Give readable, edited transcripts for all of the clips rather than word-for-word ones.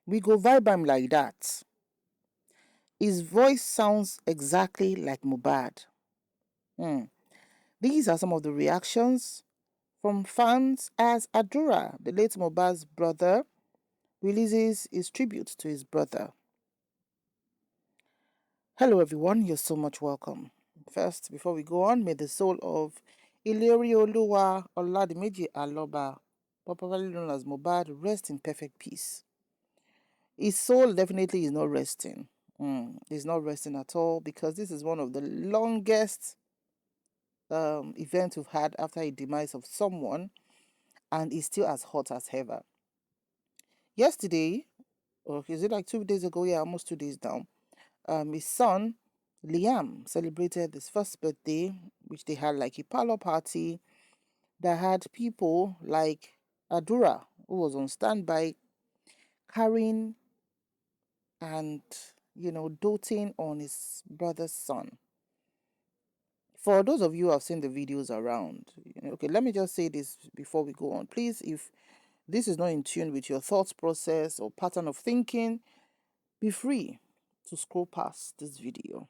We go vibe am like that. His voice sounds exactly like Mohbad. Hmm. These are some of the reactions from fans as Adura, the late Mohbad's brother, releases his tribute to his brother. Hello everyone, you're so much welcome. First, before we go on, may the soul of Ilerioluwa Oladimeji Aloba, popularly known as Mohbad, rest in perfect peace. His soul definitely is not resting. He's not resting at all because this is one of the longest events we've had after a demise of someone, and is still as hot as ever. Yesterday, or is it like 2 days ago? Yeah, almost 2 days now. His son Liam celebrated his first birthday, which they had like a parlor party that had people like Adura, who was on standby, carrying and doting on his brother's son. For those of you who have seen the videos around, okay, let me just say this before we go on. Please, if this is not in tune with your thoughts process or pattern of thinking, be free to scroll past this video.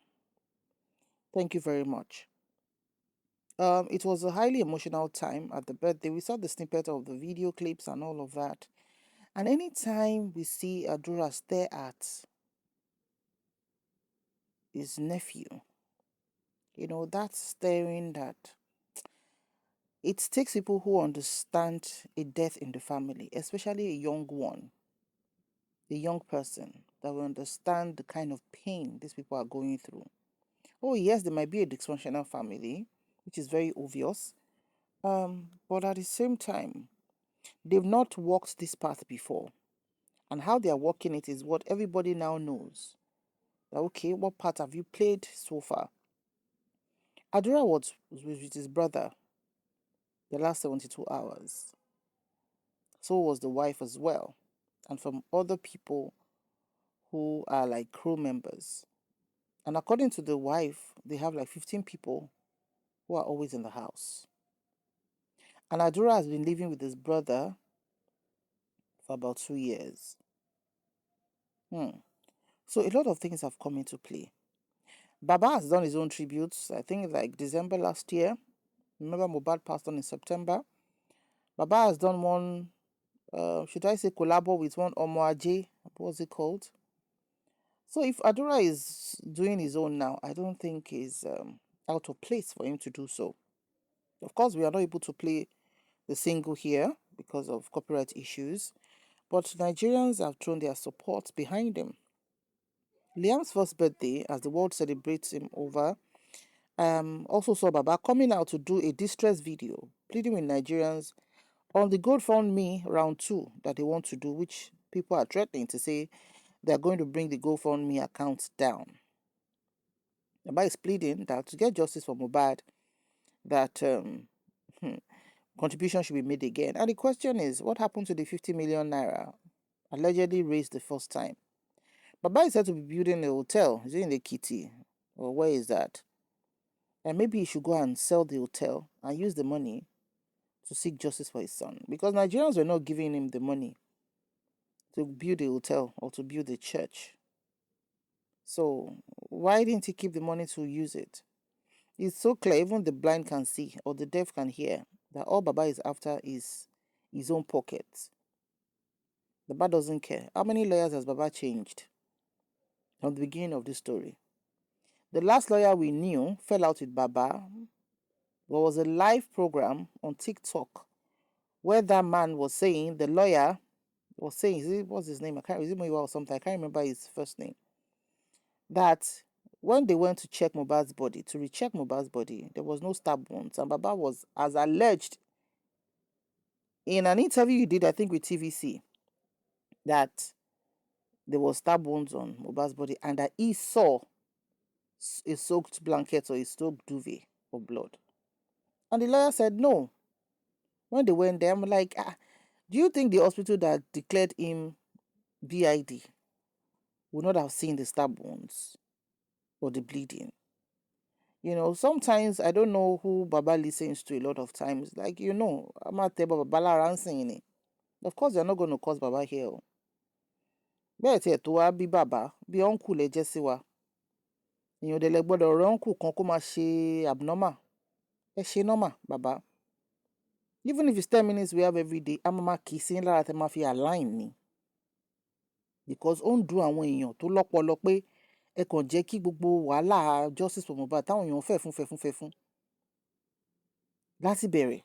Thank you very much. It was a highly emotional time at the birthday. We saw the snippet of the video clips and all of that. And anytime we see Adura stare at his nephew, that's staring that it takes people who understand a death in the family, especially a young one, a young person that will understand the kind of pain these people are going through. Oh, yes, there might be a dysfunctional family, which is very obvious. But at the same time, they've not walked this path before. And how they are walking it is what everybody now knows. That, okay, what part have you played so far? Adura was with his brother the last 72 hours. So was the wife as well. And from other people who are like crew members. And according to the wife, they have like 15 people who are always in the house. And Adura has been living with his brother for about 2 years. So a lot of things have come into play. Baba has done his own tributes, I think like December last year. Remember Mohbad passed on in September. Baba has done one, should I say collabo with one Omoaje? What's it called? So if Adura is doing his own now, I don't think it's out of place for him to do so. Of course, we are not able to play the single here because of copyright issues, but Nigerians have thrown their support behind him. Liam's first birthday, as the world celebrates him over, also saw Baba coming out to do a distress video, pleading with Nigerians on the GoFundMe round 2 that they want to do, which people are threatening to say they're going to bring the GoFundMe account down. Baba is pleading that to get justice for Mohbad, that contribution should be made again. And the question is, what happened to the 50 million naira allegedly raised the first time? Baba is said to be building a hotel. Is it in the Kitty? Or where is that? And maybe he should go and sell the hotel and use the money to seek justice for his son. Because Nigerians were not giving him the money to build a hotel or to build a church. So why didn't he keep the money to use it? It's so clear, even the blind can see or the deaf can hear, that all Baba is after is his own pocket. Baba doesn't care. How many lawyers has Baba changed from the beginning of this story? The last lawyer we knew fell out with Baba. There was a live program on TikTok where that man was saying, the lawyer was saying, what's his name? I can't, is it Moiwa or something? I can't remember his first name. That when they went to check Mohbad's body, to recheck Mohbad's body, there was no stab wounds. And Baba was, as alleged, in an interview he did, I think with TVC, that there was stab wounds on Mohbad's body and that he saw a soaked blanket or a soaked duvet of blood. And the lawyer said no. When they went there, I'm like, do you think the hospital that declared him BID would not have seen the stab wounds or the bleeding? Sometimes I don't know who Baba listens to a lot of times. Like, I'm at Baba Bala Ransing. Of course, they're not going to cause Baba here. bẹ́ẹ̀ tiẹ̀ tó wá bí bàbá bí ọ́nkù lẹ jẹ́ sí wa. Èèyàn dẹ̀ lẹ gbọ́dọ̀ rẹ ọ́nkù kan kó máa ṣe abnormal. Ẹ ṣe normal bàbá. Even if it's 10 minutes we have every day, a máa kì í sí lára tẹ máa fi align ni. Because ó ń dùn àwọn èèyàn tó lọ́pọlọ pé ẹ kàn jẹ́ kí gbogbo wàhálà justice for Mohbad táwọn èèyàn fẹ́ fún láti bẹ̀rẹ̀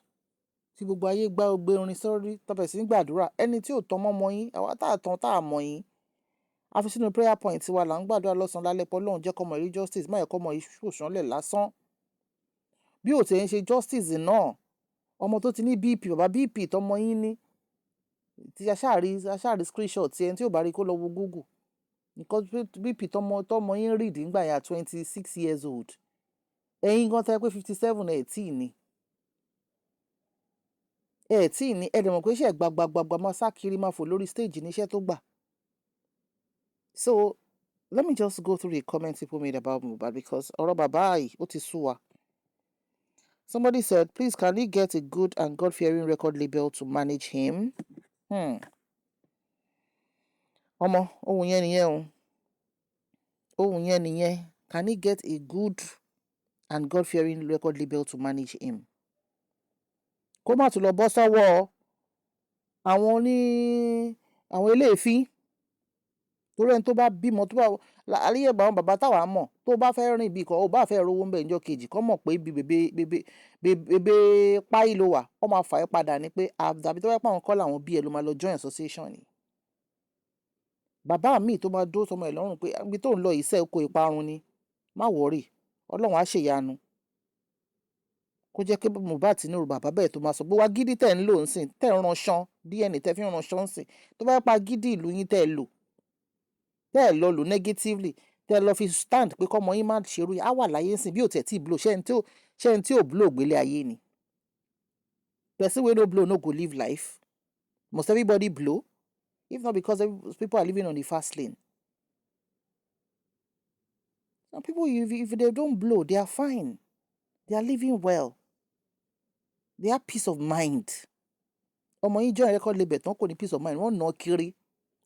tí gbogbo ayé gbé orin sórí tọ́pẹ̀ sí gbàdúrà ẹni tí ò tán mọ́ mọ́ yín àwa tá a mọ̀ yín a fi sínú prayer point wa là ń gbàdúrà lọ́sàn-án lálẹ́ pọ̀ lóhùn jẹ́ kọ́mọ rí justice má yẹ kọ́mọ yìí ṣòṣánlẹ̀ lásán bí ò tẹ̀ ń ṣe justice náà ọmọ tó ti ní BP bàbá BP tọmọ yín ní ti aṣáàrí screenshot ti ẹni tí ò bá rí kó lọ wo Google nǹkan BP tọmọ yín rí ìdí ńgbà yà 26 years old ẹ̀yin gan tẹ́ pé 57 ẹ̀ tí ì ní ẹ̀ dẹ̀ mọ̀ pé iṣẹ́ gbàgbàgbà máa sá kiri máa fò lórí stage níṣẹ́ tó gbà. So let me just go through the comments people made about Mohbad because ọ̀rọ̀ bàbá yìí ó ti sú wa. Somebody said, please can he get a good and God-fearing record label to manage him? Ọmọ ohun yẹn nìyẹn o. Can he get a good and God-fearing record label to manage him? Kó má tún lọ bọ́ sọ́wọ́ àwọn eléèfín torí ẹni tó bá bímọ tó bá àríyànbá àwọn bàbá táwa mọ̀ tó bá fẹ́ rìn bí kan ó bá fẹ́ rówó ń bẹ̀ níjọ́ kejì kọ́ mọ̀ pé bèbè páì ló wà ó máa fà ẹ́ padà ní pé àbí tó bá pàwọn kọ́ làwọn bí ẹ ló máa lọ join association ni. Bàbá mi tó máa dó sọmọ ẹ̀ lọ́rùn pé ibi tó ń lọ ìṣẹ́ oko ìparun ni má wọ̀rì Ọlọ́run á ṣèyanu. Kó jẹ́ pé Mohbad Tinubu bàbá bẹ́ẹ̀ tó máa sọ pé wá gidi tẹ̀ ń lò ń sìn tẹ̀ ń ranṣan DNA tẹ̀ fi ń ranṣan ń sìn tó bá pa gidi ìlú yín tẹ̀ lò tẹ́ ẹ̀ lọ lò negatively tẹ́ ẹ lọ fi stand pé kọ́mọ yín má ṣerú á wà láyé sìn bí ò tẹ̀ tí blow ṣé ẹni tí ò blow gbélé ayé ni. Person wey no blow no go live life. Must everybody blow? If not because people are living on the fast lane. Some people, if they don't blow, they are fine. They are living well. They have peace of mind. Ọmọ yín join record label tán kò ní peace of mind wọ́n nà kiri.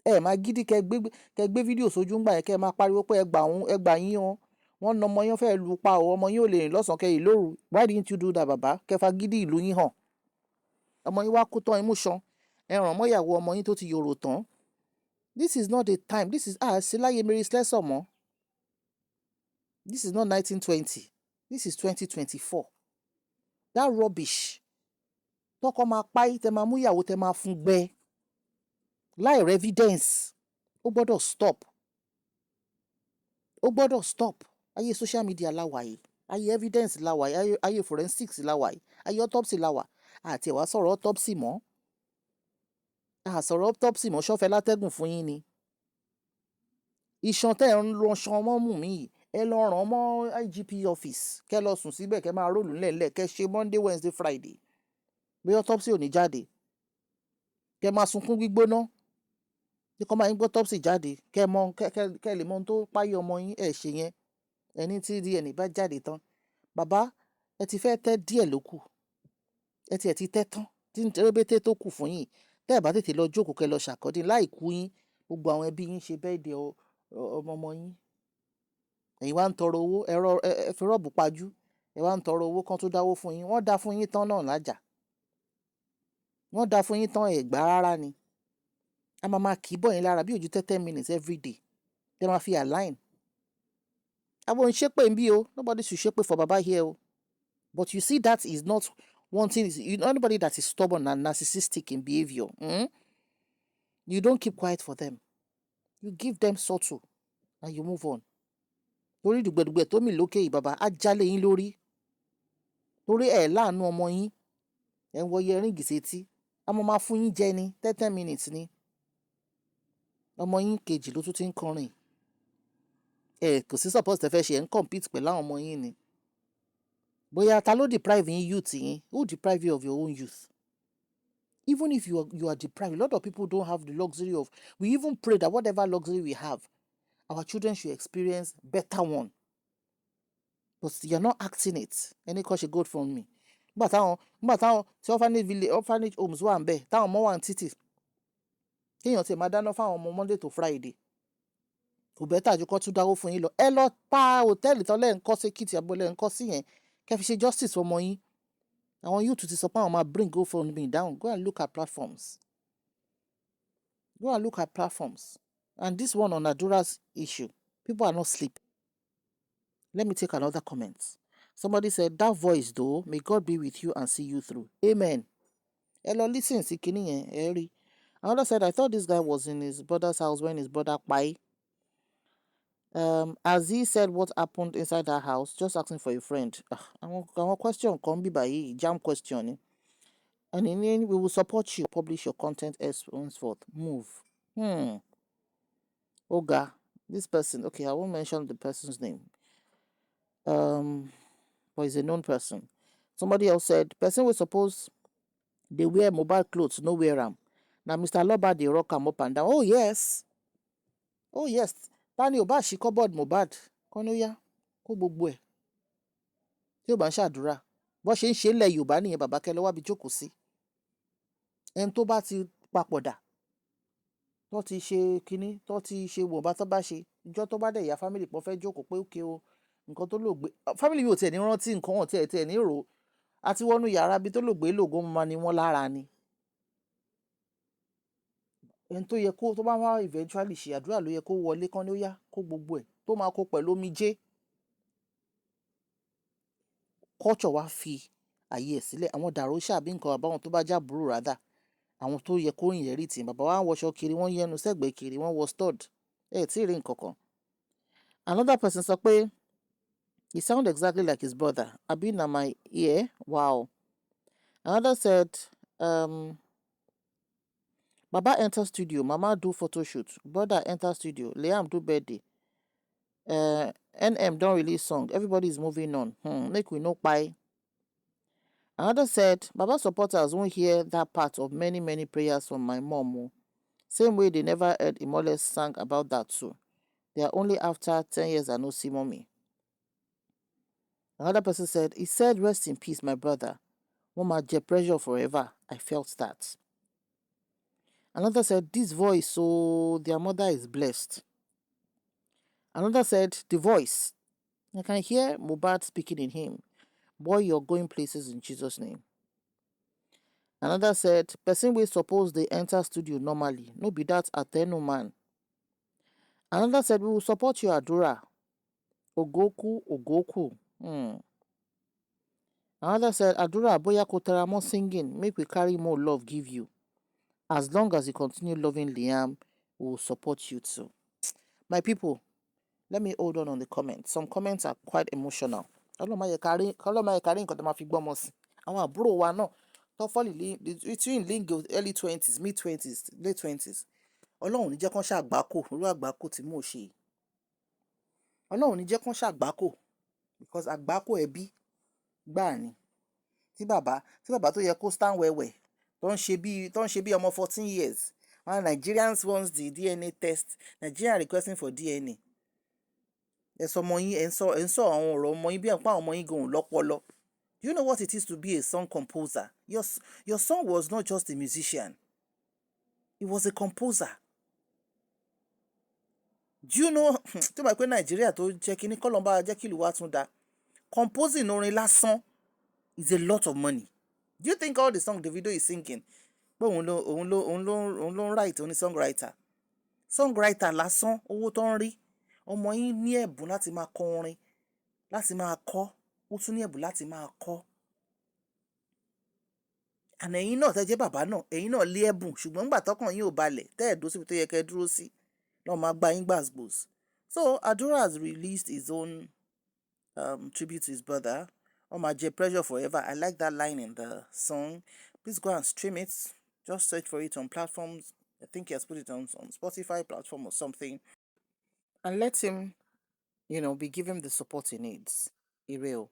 Ẹ máa gidi kẹ gbé fídíò sójú ńgbà yẹn kẹ máa pariwo pé ẹgbà yín o wọ́n na ọmọ yín fẹ́ lu pa o ọmọ yín ò lè rìn lọ́sàn-án kẹ ìlóru. Why didn't you do that bàbá kẹfà gidi ìlú yín hàn. Ọmọ yín wá kú tán imú ṣan ẹ ràn mọ́ ìyàwó ọmọ yín tó ti yòrò tán. This is not the time. This is síláyé Mary Slessor mọ́. This is not 1920. This is 2024. That rubbish. Tọkọ máa páyì tẹ máa mú ìyàwó tẹ máa fún gbẹ. Láì rẹ evidence. Ó gbọ́dọ̀ stop. Ó gbọ́dọ̀ stop. Ayé social media láwà yìí. Ayé evidence láwà yìí. Ayé forensics láwà yìí. Ayé autopsy láwà. Àti ẹ̀wá sọ̀rọ̀ autopsy mọ́. Sọ̀rọ̀ autopsy mọ́ ṣọ́fẹ́ látẹ́gùn fún yín ni. Iṣan tẹ́ ẹ̀ ń ranṣan ọmọ mú mi yìí. Ẹ lọ ràn mọ́ IGP office. Kẹ́ lọ sùn síbẹ̀ kẹ́ máa rólù ńlẹ̀ńlẹ̀ kẹ́ ṣe Monday, Wednesday, Friday. Bí autopsy ò ní jáde. Kẹ́ máa sunkún gbígbóná. Bí kọ́ máa ń gbọ́ autopsy jáde. Kẹ́ lè mọ ohun tó páyé ọmọ yín ẹ̀ ṣe yẹn. Ẹni tí DNA bá jáde tán. Bàbá ẹ ti fẹ́ tẹ́ díẹ̀ ló kù. Ẹ ti tẹ́ tán. Tí ń rébété tó kù fún yín. Tẹ́ ẹ̀ bá tètè lọ jókòó kẹ́ lọ ṣàkọ́dín láì kú yín. Gbogbo àwọn ẹbí yín ṣe birthday ọmọ yín. Ẹ̀yin wá ń tọrọ owó ẹ fi rọ́ọ̀bù pajú. Ẹ wá ń tọrọ owó kan tó dáwó fún yín. Wọ́n dá fún yín tán náà lájà. Wọ́n dá fún yín tán ẹ̀gbá rárá ni. A máa kì í bọ̀ yín lára bí ojú 10 minutes every day. Tẹ́ máa fi align. Àwọn ṣépè ń bí o. Nobody should ṣépè for Baba here o. But you see that is not one thing. Anybody that is stubborn and narcissistic in behavior. You don't keep quiet for them. You give them subtle and you move on. Torí dùgbẹ̀dùgbẹ̀ tó mì lókè yìí bàbá á jálé yín lórí. Torí ẹ̀ láàánú ọmọ yín. Ẹ ń wọ yẹrin gìsétí. A máa fún yín jẹ ní 10 minutes ni. Ọmọ yín kejì ló tún ti ń kọrin. Kò sí support tẹ́ fẹ́ ṣe ẹ̀ ń compete pẹ̀lú àwọn ọmọ yín ni. Bóyá ta ló deprive yín youth yín? Who deprive you of your own youth? Even if you are deprived, a lot of people don't have the luxury of. We even pray that whatever luxury we have, our children should experience better one. But you're not acting it. Any cause you go from me. Nígbà táwọn tí orphanage homes wà ń bẹ̀ táwọn ọmọ wà ń títì. kéèyàn tiẹ̀ máa dáná fáwọn ọmọ Monday to Friday kò bẹ́tà ju kó tún dáwó fún yín lọ. Ẹ lọ pa hòtẹ́ẹ̀lì tán lẹ́ ń kọ́ sí Èkìtì àbọ̀ lẹ́ ń kọ́ sí yẹn kẹ́ fi ṣe justice fọmọ yín. Àwọn youth ti sọ pé àwọn máa bring GoFundMe down. Go and look at platforms. Go and look at platforms. And this one on Adura's issue, people are not sleeping. Let me take another comment. Somebody said, that voice though, may God be with you and see you through. Amen. Hello, listen, Sikini, Eri. Another said, I thought this guy was in his brother's house when his brother pai. As he said what happened inside that house, just asking for a friend. Our question can be by jam question. And in the end, we will support you. Publish your content as henceforth. Move. Oga, this person. Okay, I won't mention the person's name. But he's a known person. Somebody else said, person will suppose they wear mobile clothes, no wear them. Now, Mr. Loba, they rock them up and down. Oh, yes. Oh, yes. Tani Oba, she cupboard Mohbad. Konoya. Kó gbogbo ẹ̀. Tí ó bá ń ṣàdúrà. Bó ṣe ń ṣe ilẹ̀ Yorùbá nìyẹn bàbá kẹlẹ́ wá bí jókòó sí. Ẹni tó bá ti papòdà. Tó ti ṣe kinní, tó ti ṣe wọ̀nba tó bá ṣe. Ìjọ́ tó bá dẹ̀ ìyá family pọ̀ fẹ́ jókòó pé ókè o. Nǹkan tó lògbé. Family yóò tiẹ̀ ní rántí nǹkan wọn tiẹ̀ ní rò. Àti wọnú yàrá bí tó lògbé lògó máa ni wọ́n lára ni. Ẹni tó yẹ kó tó bá wá eventually ṣe àdúrà ló yẹ kó wọlé kán ní ó yá kó gbogbo ẹ̀ tó máa kó pẹ̀lú omijé. Culture wá fi àyè ẹ̀ sílẹ̀ àwọn dàróṣà bí nǹkan àbáwọn tó bá jábùrú rádà àwọn tó yẹ kó yìn rí tì bàbá wa ń wọṣọ kiri wọ́n yẹnu sẹ́gbẹ̀ẹ́ kiri wọ́n wọ stud tí ì rí nǹkan kan. Another person sọ pé he sound exactly like his brother abi na my ear wow. Another said Baba enter studio, Mama do photo shoot, brother enter studio, Liam do birthday. NM don't release song. Everybody is moving on. Make we no pie. Another said, Baba supporters won't hear that part of many, many prayers from my mom. Same way they never heard Imoles sang about that too. They are only after 10 years and no see mommy. Another person said, he said, rest in peace, my brother. Mama, jet pressure forever. I felt that. Another said, this voice, so their mother is blessed. Another said, the voice. I can hear Mohbad speaking in him. Boy, you're going places in Jesus' name. Another said, person will suppose they enter studio normally. No be that Atenu man. Another said, we will support you, Adura. Ogoku. Another said, Adura, boya koteramo singing. Make we carry more love give you. As long as you continue loving Liam, we will support you too. My people, let me hold on the comments. Some comments are quite emotional. Ọlọ́mọ yẹ kárí nǹkan tó máa fi gbọ́mọ sí. Àwọn àbúrò wa náà tó fall between early 20s, mid 20s, late 20s. Ọlọ́run ní jẹ́ kán ṣàgbákò, irú àgbákò tí mò ń ṣe. Ọlọ́run ní jẹ́ kán ṣàgbákò because àgbákò ẹbí gbáà ni. Tí bàbá tó yẹ kó stand wẹ̀wẹ̀ tó ń ṣe bí ọmọ 14 years. Nigerians wants the DNA test. Nigeria requesting for DNA. Ẹ sọ ọmọ yín ẹ ń sọ àwọn ọ̀rọ̀ ọmọ yín bí ẹ̀ ń pa ọmọ yín gan lọ́pọlọ. Do you know what it is to be a song composer? Your son was not just a musician. He was a composer. Do you know tó bá pé Nàìjíríà tó jẹ́ kí ní kọ́lọ́mbà jẹ́ kí ìlú wa tún da. Composing orin lásán is a lot of money. Do you think all the song Davido is singing pé òun ló ń write oní songwriter? Songwriter lásán owó tó ń rí. Ọmọ yín ní ẹ̀bùn láti máa kọ orin láti máa kọ ó tún ní ẹ̀bùn láti máa kọ. Àná ẹ̀yin náà tẹ́ jẹ́ bàbá náà ẹ̀yin náà lé ẹ̀bùn ṣùgbọ́n nígbà tọ́kàn yín ò balẹ̀ tẹ́ ẹ̀ dúró síbi tó yẹ kẹ́ dúró sí lọ́ọ́ máa gba yín gbàgbòs. So Adura has released his own tribute to his brother. Jẹ pressure forever. I like that line in the song. Please go and stream it. Just search for it on platforms. I think he has put it on Spotify platform or something. And let him, be given the support he needs. Ireo.